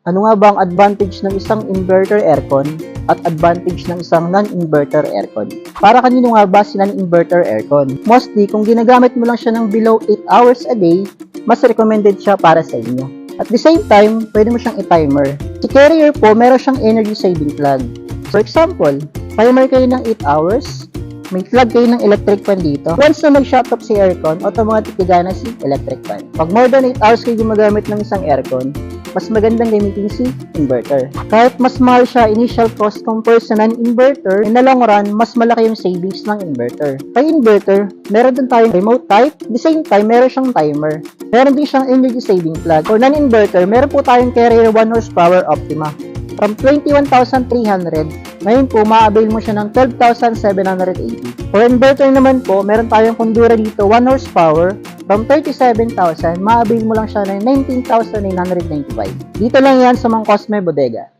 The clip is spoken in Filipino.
Ano nga ba ang advantage ng isang inverter aircon at advantage ng isang non-inverter aircon? Para kanino nga ba si non-inverter aircon? Mostly, kung ginagamit mo lang siya ng below 8 hours a day, mas recommended siya para sa inyo. At the same time, pwede mo siyang i-timer. Si Carrier po, meron siyang energy saving plug. For example, timer kayo ng 8 hours, may plug kayo ng electric fan dito. Once na mag-shut off si aircon, automatic gagana si electric fan. Pag more than 8 hours kayo gumagamit ng isang aircon, mas magandang gamitin si inverter. Kahit mas mahal siya initial cost compared sa non-inverter, in the long run, mas malaki yung savings ng inverter. Kay inverter, meron din tayong remote type, at the same time, meron siyang timer. Meron din siyang energy saving plug. For non-inverter, meron po tayong Carrier 1 horsepower Optima. From 21,300, ngayon po, ma-avail mo siya ng 12,780. For inverter naman po, meron tayong Kondura dito, 1 horsepower. From 37,000, ma-avail mo lang siya ng 19,995. Dito lang yan sa Mang Cosme Bodega.